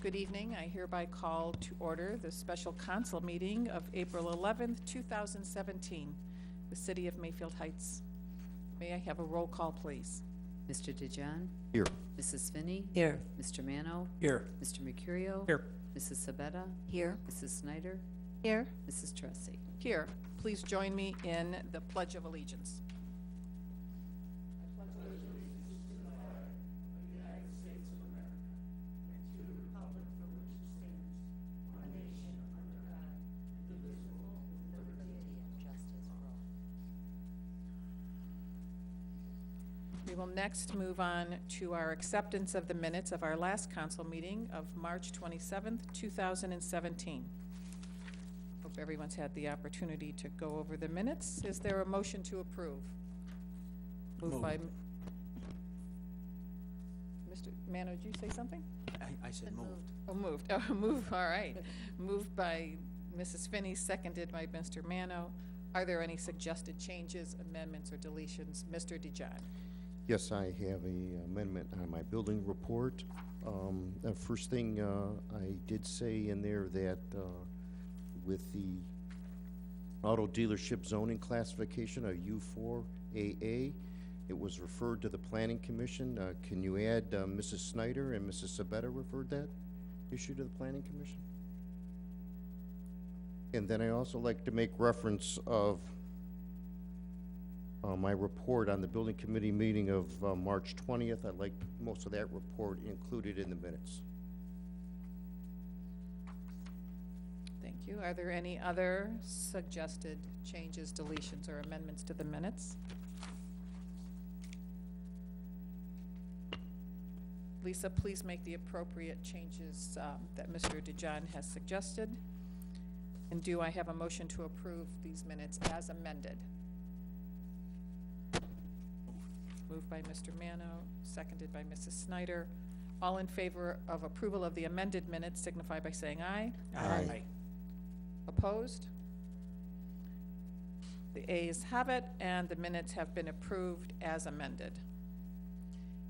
Good evening. I hereby call to order the special council meeting of April 11th, 2017, the City of Mayfield Heights. May I have a roll call, please? Mr. DeJohn? Here. Mrs. Finney? Here. Mr. Mano? Here. Mr. Mercurio? Here. Mrs. Sabetta? Here. Mrs. Snyder? Here. Mrs. Tressi? Here, please join me in the Pledge of Allegiance. We will next move on to our acceptance of the minutes of our last council meeting of March 27th, 2017. Hope everyone's had the opportunity to go over the minutes. Is there a motion to approve? Moved by Mr. Mano, did you say something? I said moved. Oh, moved. Oh, move, all right. Moved by Mrs. Finney, seconded by Mr. Mano. Are there any suggested changes, amendments, or deletions? Mr. DeJohn. Yes, I have a amendment on my building report. First thing, I did say in there that with the auto dealership zoning classification, a U4AA, it was referred to the Planning Commission. Can you add Mrs. Snyder and Mrs. Sabetta referred that issue to the Planning Commission? And then I also like to make reference of my report on the building committee meeting of March 20th. I'd like most of that report included in the minutes. Thank you. Are there any other suggested changes, deletions, or amendments to the minutes? Lisa, please make the appropriate changes that Mr. DeJohn has suggested. And do I have a motion to approve these minutes as amended? Moved by Mr. Mano, seconded by Mrs. Snyder. All in favor of approval of the amended minutes signify by saying aye. Aye. Opposed? The ayes have it, and the minutes have been approved as amended.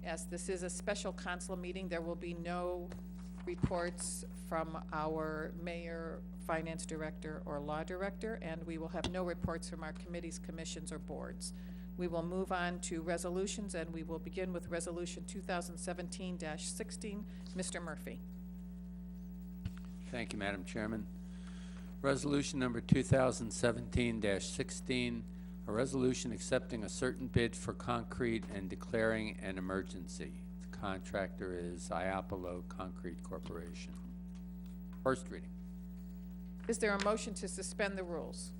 As this is a special council meeting, there will be no reports from our mayor, finance director, or law director, and we will have no reports from our committees, commissions, or boards. We will move on to resolutions, and we will begin with Resolution 2017-16. Mr. Murphy. Thank you, Madam Chairman. Resolution number 2017-16, a resolution accepting a certain bid for concrete and declaring an emergency. The contractor is Iapolo Concrete Corporation. First reading. Is there a motion to suspend the rules?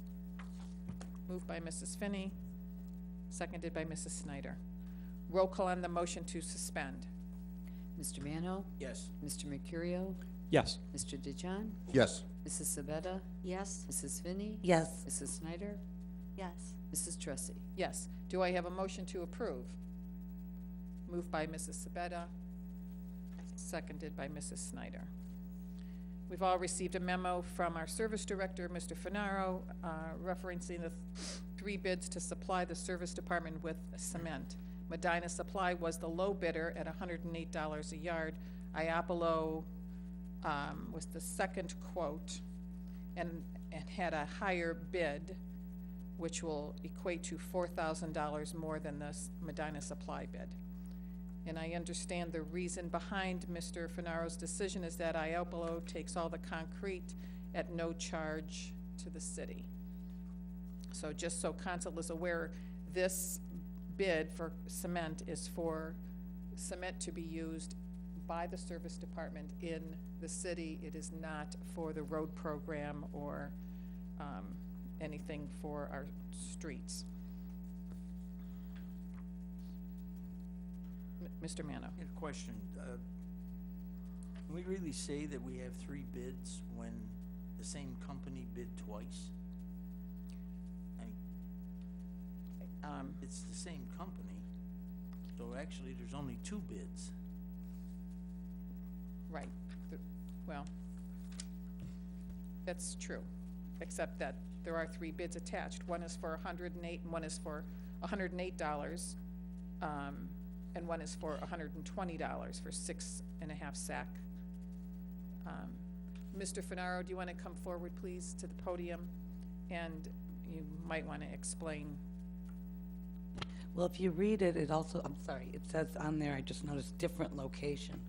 Moved by Mrs. Finney, seconded by Mrs. Snyder. Roll call on the motion to suspend. Mr. Mano? Yes. Mr. Mercurio? Yes. Mr. DeJohn? Yes. Mrs. Sabetta? Yes. Mrs. Finney? Yes. Mrs. Snyder? Yes. Mrs. Tressi? Yes. Do I have a motion to approve? Moved by Mrs. Sabetta, seconded by Mrs. Snyder. We've all received a memo from our service director, Mr. Finaro, referencing the three bids to supply the service department with cement. Medina Supply was the low bidder at $108 a yard. Iapolo was the second quote and had a higher bid, which will equate to $4,000 more than the Medina Supply bid. And I understand the reason behind Mr. Finaro's decision is that Iapolo takes all the concrete at no charge to the city. So just so council is aware, this bid for cement is for cement to be used by the service department in the city. It is not for the road program or anything for our streets. Mr. Mano. I had a question. Can we really say that we have three bids when the same company bid twice? It's the same company, so actually there's only two bids. Right. Well, that's true, except that there are three bids attached. One is for $108 and one is for $108, and one is for $120 for 6.5 sack Mr. Finaro, do you want to come forward, please, to the podium? And you might want to explain. Well, if you read it, it also, I'm sorry, it says on there, I just noticed different location.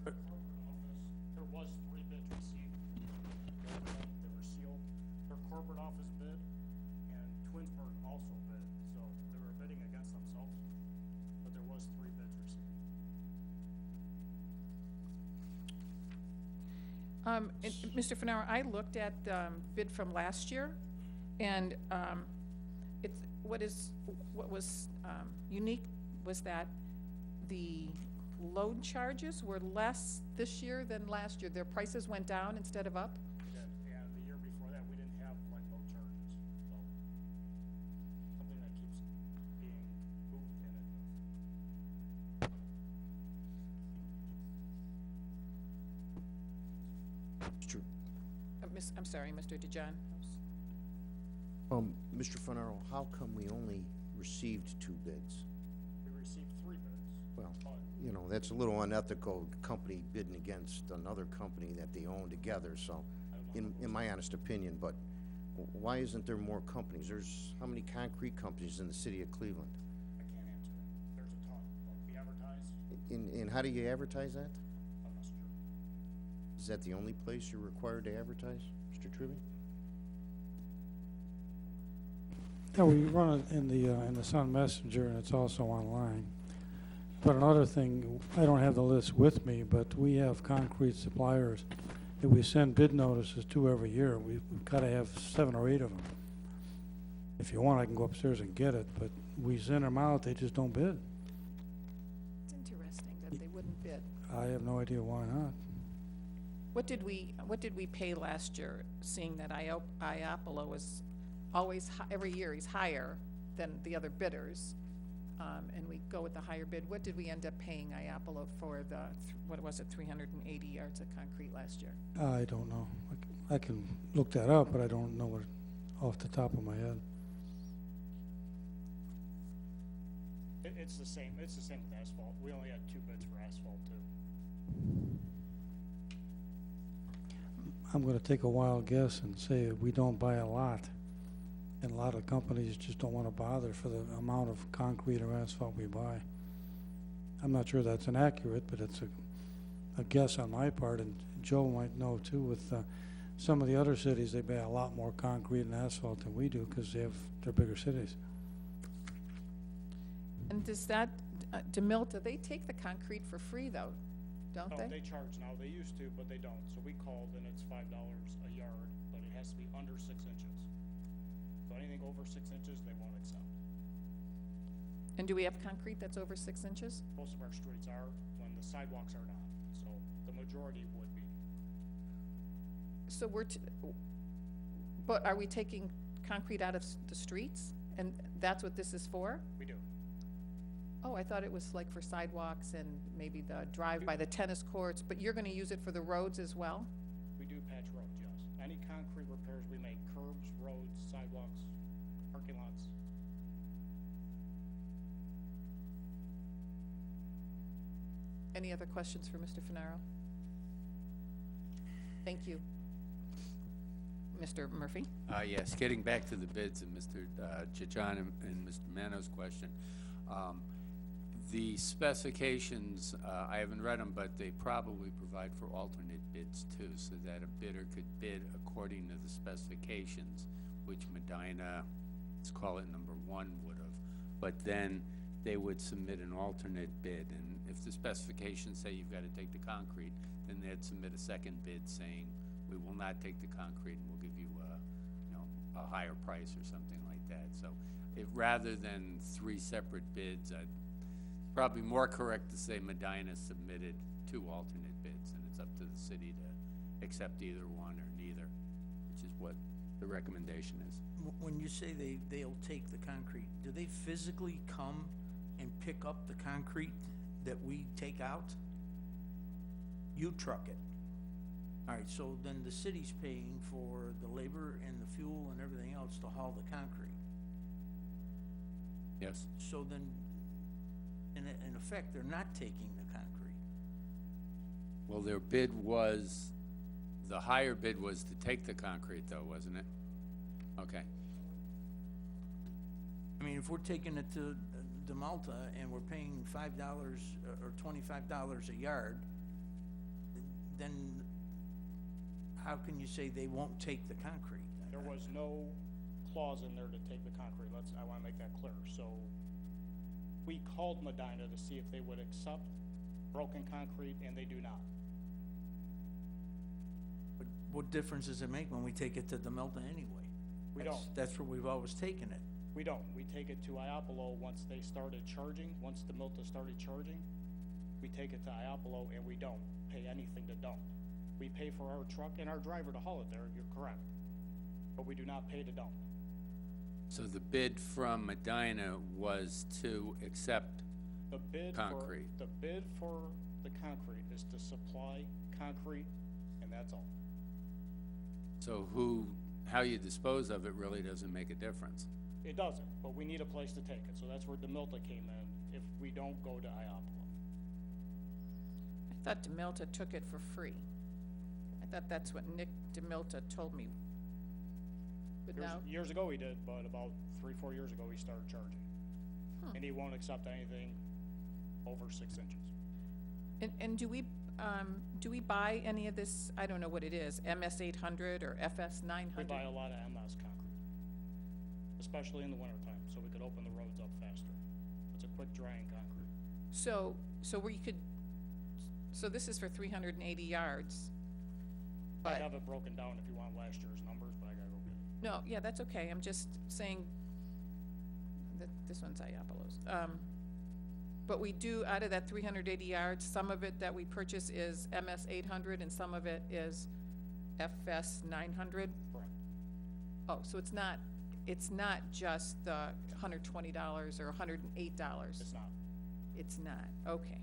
There was 3 bids received. They were sealed. Their corporate office bid and Twinsburg also bid, so they were bidding against themselves. But there was 3 bids received. And Mr. Finaro, I looked at the bid from last year, and what was unique was that the load charges were less this year than last year. Their prices went down instead of up. We did, and the year before that, we didn't have like low charges, so something that keeps being moved in it. Mr. I'm sorry, Mr. DeJohn. Mr. Finaro, how come we only received 2 bids? We received 3 bids. Well, But you know, that's a little unethical, company bidding against another company that they own together, so, in my honest opinion, but why isn't there more companies? There's, how many concrete companies in the city of Cleveland? I can't answer that. There's a ton. Like, we advertise, And how do you advertise that? I'm not sure. Is that the only place you're required to advertise, Mr. Tribby? Yeah, we run it in the Sun Messenger, and it's also online. But another thing, I don't have the list with me, but we have concrete suppliers that we send bid notices to every year. We've got to have 7 or 8 of them. If you want, I can go upstairs and get it, but we send them out, they just don't bid. It's interesting that they wouldn't bid. I have no idea why not. What did we pay last year, seeing that Iapolo is always, every year he's higher than the other bidders, and we go with the higher bid? What did we end up paying Iapolo for the, what was it, 380 yards of concrete last year? I don't know. I can look that up, but I don't know it off the top of my head. It's the same with asphalt. We only had 2 bids for asphalt too. I'm gonna take a wild guess and say we don't buy a lot. And a lot of companies just don't wanna bother for the amount of concrete or asphalt we buy. I'm not sure that's inaccurate, but it's a guess on my part, and Joe might know too, with some of the other cities, they buy a lot more concrete and asphalt than we do, because they're bigger cities. And does that, DeMille, do they take the concrete for free though, don't No, they? they charge now. They used to, but they don't. So we called and it's $5 a yard, but it has to be under 6 inches. So anything over 6 inches, they won't accept. And do we have concrete that's over 6 inches? Most of our streets are, when the sidewalks are not. So the majority would be. So but are we taking concrete out of the streets? And that's what this is for? We do. Oh, I thought it was like for sidewalks and maybe the drive by the tennis courts, but you're gonna use it for the roads as well? We do patch roads, yes. Any concrete repairs we make, curbs, roads, sidewalks, parking lots. Any other questions for Mr. Finaro? Thank you. Mr. Murphy? Yes, getting back to the bids and Mr. Chichon and Mr. Mano's question. The specifications, I haven't read them, but they probably provide for alternate bids too, so that a bidder could bid according to the specifications, which Medina, let's call it number 1, would have. But then they would submit an alternate bid, and if the specifications say you've got to take the concrete, then they'd submit a second bid saying, we will not take the concrete and we'll give you a higher price or something like that. So rather than 3 separate bids, probably more correct to say Medina submitted 2 alternate bids, and it's up to the city to accept either one or neither, which is what the recommendation is. When you say they'll take the concrete, do they physically come and pick up the concrete that we take out? You truck it. All right, so then the city's paying for the labor and the fuel and everything else to haul the concrete. Yes? So then, in effect, they're not taking the concrete. Well, their bid was, the higher bid was to take the concrete though, wasn't it? Okay. I mean, if we're taking it to Demalta and we're paying $5 or $25 a yard, then how can you say they won't take the concrete? There was no clause in there to take the concrete, I wanna make that clear, so we called Medina to see if they would accept broken concrete, and they do not. But what difference does it make when we take it to Demalta anyway? We That's- don't. That's where we've always taken it. We don't, we take it to Iapolo once they started charging, once Demalta started charging, we take it to Iapolo and we don't pay anything to dump. We pay for our truck and our driver to haul it there, you're correct, but we do not pay to dump. So the bid from Medina was to accept, The bid Concrete. for, the bid for the concrete is to supply concrete, and that's all. so how you dispose of it really doesn't make a difference. It doesn't, but we need a place to take it, so that's where Demalta came in, if we don't go to Iapolo. I thought Demilta took it for free. I thought that's what Nick Demilta told me. But now, Years ago he did, but about 3-4 years ago he started charging. And he won't accept anything over 6 inches. and do we buy any of this, I don't know what it is, MS 800 or FS 900? We buy a lot of MS concrete, especially in the wintertime, so we could open the roads up faster. It's a quick drying concrete. So this is for 380 yards. I But, have it broken down if you want last year's numbers, but I gotta go get it. no, yeah, that's okay, I'm just saying that this one's Iapolo's. But we do, out of that 380 yards, some of it that we purchase is MS 800 and some of it is FS 900? Correct. Oh, so it's not just the $120 or $108? It's not. It's not, okay.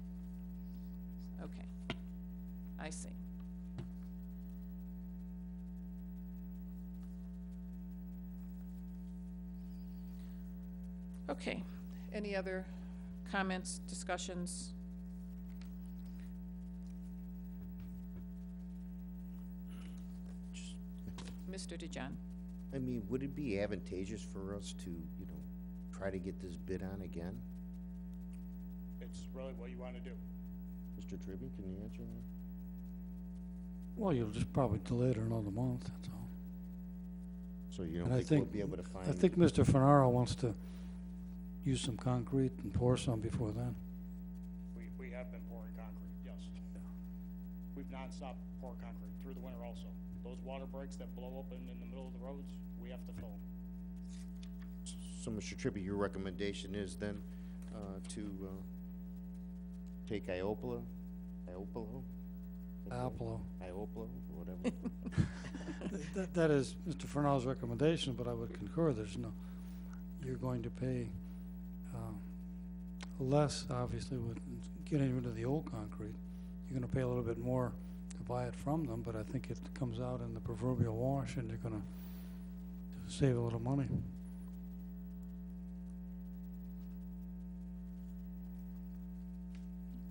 Okay, I see. Okay, any other comments, discussions? Mr. DeJohn? I mean, would it be advantageous for us to, you know, try to get this bid on again? It's really what you wanna do. Mr. Tribby, can you answer that? Well, you'll just probably delay it another month, that's all. So you And don't I think we'll think- be able to find? I think Mr. Fenaro wants to use some concrete and pour some before then. We have been pouring concrete, yes. We've nonstop poured concrete through the winter also. Those water breaks that blow open in the middle of the roads, we have to fill them. So, Mr. Tribby, your recommendation is then, to, take Iapolo? Iapolo. Iapolo, whatever. That is Mr. Fernaro's recommendation, but I would concur, you're going to pay, less, obviously, with getting rid of the old concrete. You're gonna pay a little bit more to buy it from them, but I think it comes out in the proverbial wash, and you're gonna save a little money.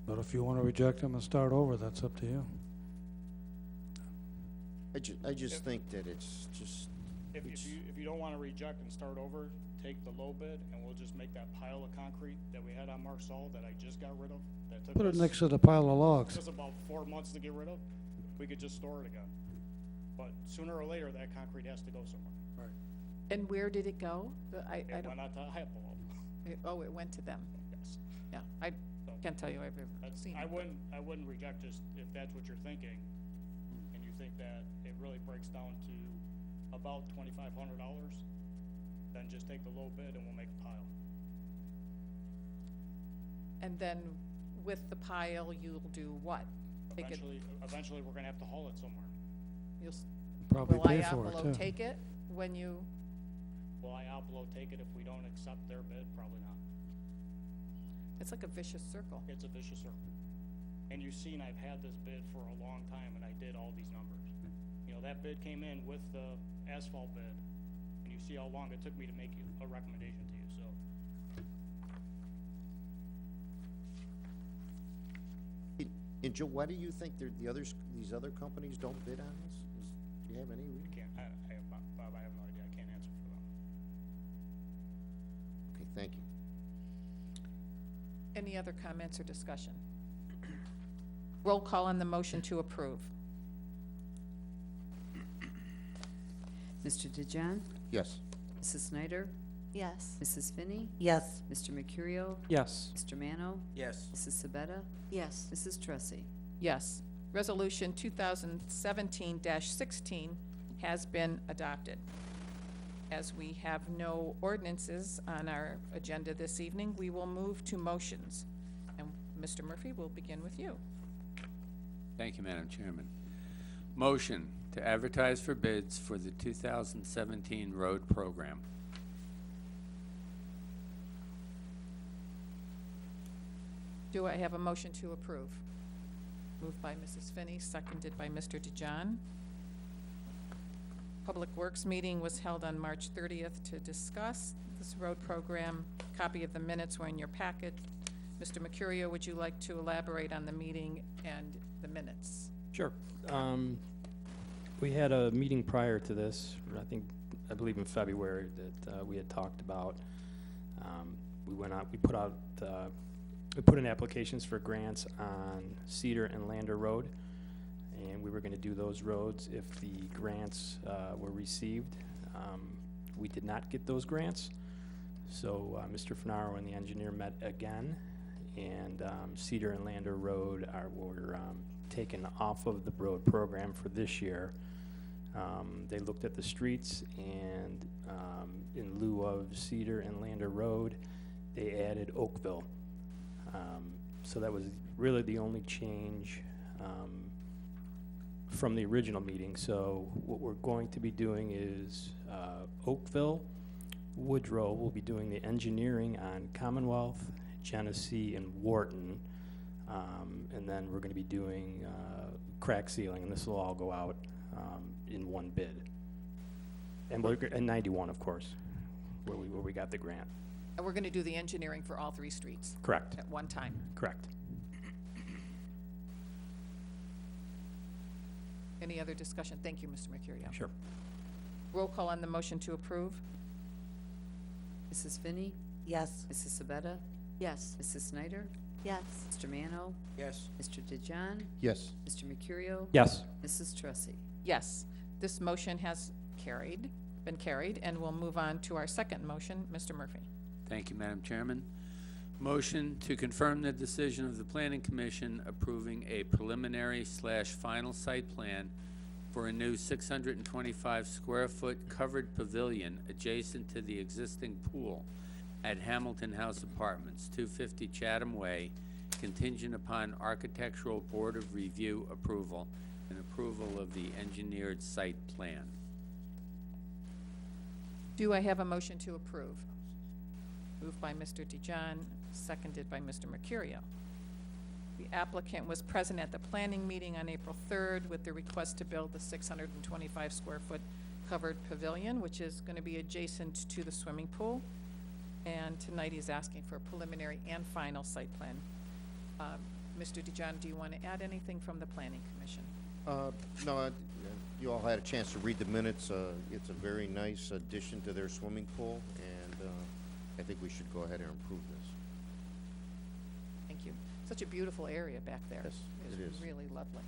But if you wanna reject them and start over, that's up to you. I just think that it's just, If you don't wanna reject and start over, take the low bid, and we'll just make that pile of concrete that we had on Marsall that I just got rid of, that took Put it us next to the pile of logs. just about 4 months to get rid of, we could just store it again. But sooner or later, that concrete has to go somewhere. And where did it go? I It don't, went out to Iapolo. it went to them. Yes. Yeah, I So can't tell you I've ever That's, seen I it. wouldn't reject just, if that's what you're thinking, and you think that it really breaks down to about $2,500, then just take the low bid and we'll make a pile. And then with the pile, you'll do what? Take it, Eventually, we're gonna have to haul it somewhere. Probably will pay for it, Iapolo too. take it when you, Will Iapolo take it if we don't accept their bid? Probably not. it's like a vicious circle. It's a vicious circle. And you've seen I've had this bid for a long time and I did all these numbers. You know, that bid came in with the asphalt bid, and you see how long it took me to make you a recommendation to you, so. And Joe, why do you think the others, these other companies don't bid on this? Do you have any I reason? can't, Bob, I have no idea, I can't answer for them. Okay, thank you. Any other comments or discussion? Roll call on the motion to approve. Mr. DeJohn? Yes. Mrs. Snyder? Yes. Mrs. Finney? Yes. Mr. Mercurio? Yes. Mr. Mano? Yes. Mrs. Sabetta? Yes. Mrs. Tressi? Yes. Resolution 2017-16 has been adopted. As we have no ordinances on our agenda this evening, we will move to motions. And Mr. Murphy, we'll begin with you. Thank you, Madam Chairman. Motion to advertise for bids for the 2017 road program. Do I have a motion to approve? Moved by Mrs. Finney, seconded by Mr. DeJohn. Public Works meeting was held on March 30th to discuss this road program. Copy of the minutes were in your packet. Mr. Mercurio, would you like to elaborate on the meeting and the minutes? Sure. We had a meeting prior to this, I believe in February, that we had talked about. We went out, we put in applications for grants on Cedar and Lander Road, and we were gonna do those roads if the grants were received. We did not get those grants, so Mr. Finaro and the engineer met again, and Cedar and Lander Road were taken off of the road program for this year. They looked at the streets, and in lieu of Cedar and Lander Road, they added Oakville. So that was really the only change from the original meeting. So what we're going to be doing is Oakville, Woodrow will be doing the engineering on Commonwealth, Genesee, and Wharton. And then we're going to be doing crack sealing, and this will all go out in one bid. And 91, of course, where we got the grant. And we're going to do the engineering for all three streets Correct, at one time. correct. Any other discussion? Thank you, Mr. Mercurio. Sure. Roll call on the motion to approve. Mrs. Finney? Yes. Mrs. Sabetta? Yes. Mrs. Snyder? Yes. Mr. Mano? Yes. Mr. DeJohn? Yes. Mr. Mercurio? Yes. Mrs. Tressi? Yes, this motion has been carried, and we'll move on to our second motion. Mr. Murphy. Thank you, Madam Chairman. Motion to confirm the decision of the Planning Commission approving a preliminary/final site plan for a new 625 square foot covered pavilion adjacent to the existing pool at Hamilton House Apartments, 250 Chatham Way, contingent upon Architectural Board of Review approval and approval of the engineered site plan. Do I have a motion to approve? Moved by Mr. DeJohn, seconded by Mr. Mercurio. The applicant was present at the planning meeting on April 3rd with the request to build the 625 square foot covered pavilion, which is going to be adjacent to the swimming pool. And tonight he's asking for a preliminary and final site plan. Mr. DeJohn, do you want to add anything from the Planning Commission? No, you all had a chance to read the minutes. It's a very nice addition to their swimming pool, and I think we should go ahead and approve this. Thank you. Such a beautiful area back there. Yes, it is. It's really lovely.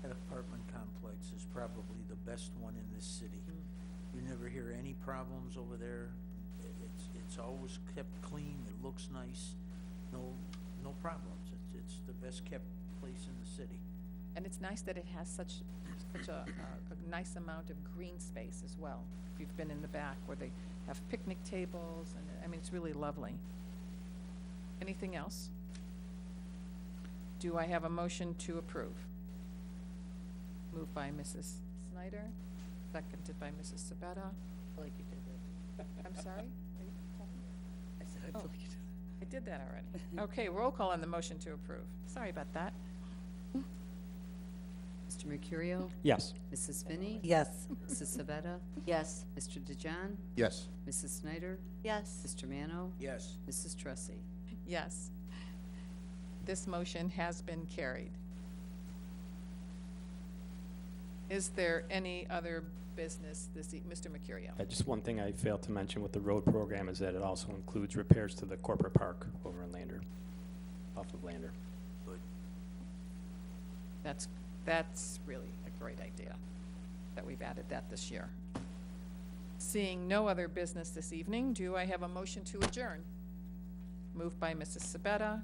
That apartment complex is probably the best one in this city. You never hear any problems over there. It's always kept clean, it looks nice, no problems. It's the best kept place in the city. And it's nice that it has such a nice amount of green space as well. If you've been in the back where they have picnic tables, and I mean, it's really lovely. Anything else? Do I have a motion to approve? Moved by Mrs. Snyder, seconded by Mrs. Sabetta. I like you did that. I'm sorry? Are you talking? I said, I feel like you did I did that already. Okay, roll call on the motion to approve. Sorry about that. Mr. Mercurio? Yes. Mrs. Finney? that. Yes. Mrs. Sabetta? Yes. Mr. DeJohn? Yes. Mrs. Snyder? Yes. Mr. Mano? Yes. Mrs. Tressi? Yes. this motion has been carried. Is there any other business Mr. Mercurio? Just one thing I failed to mention with the road program is that it also includes repairs to the corporate park over in Lander, off of Lander. Good. That's really a great idea, that we've added that this year. Seeing no other business this evening, do I have a motion to adjourn? Moved by Mrs. Sabetta,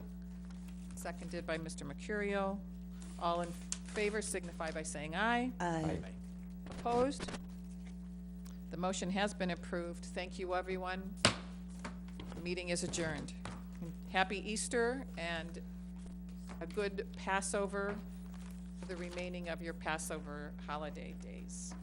seconded by Mr. Mercurio. All in favor signify by saying aye. Aye. Opposed? The motion has been approved. Thank you, everyone. The meeting is adjourned. Happy Easter and a good Passover for the remaining of your Passover holiday days.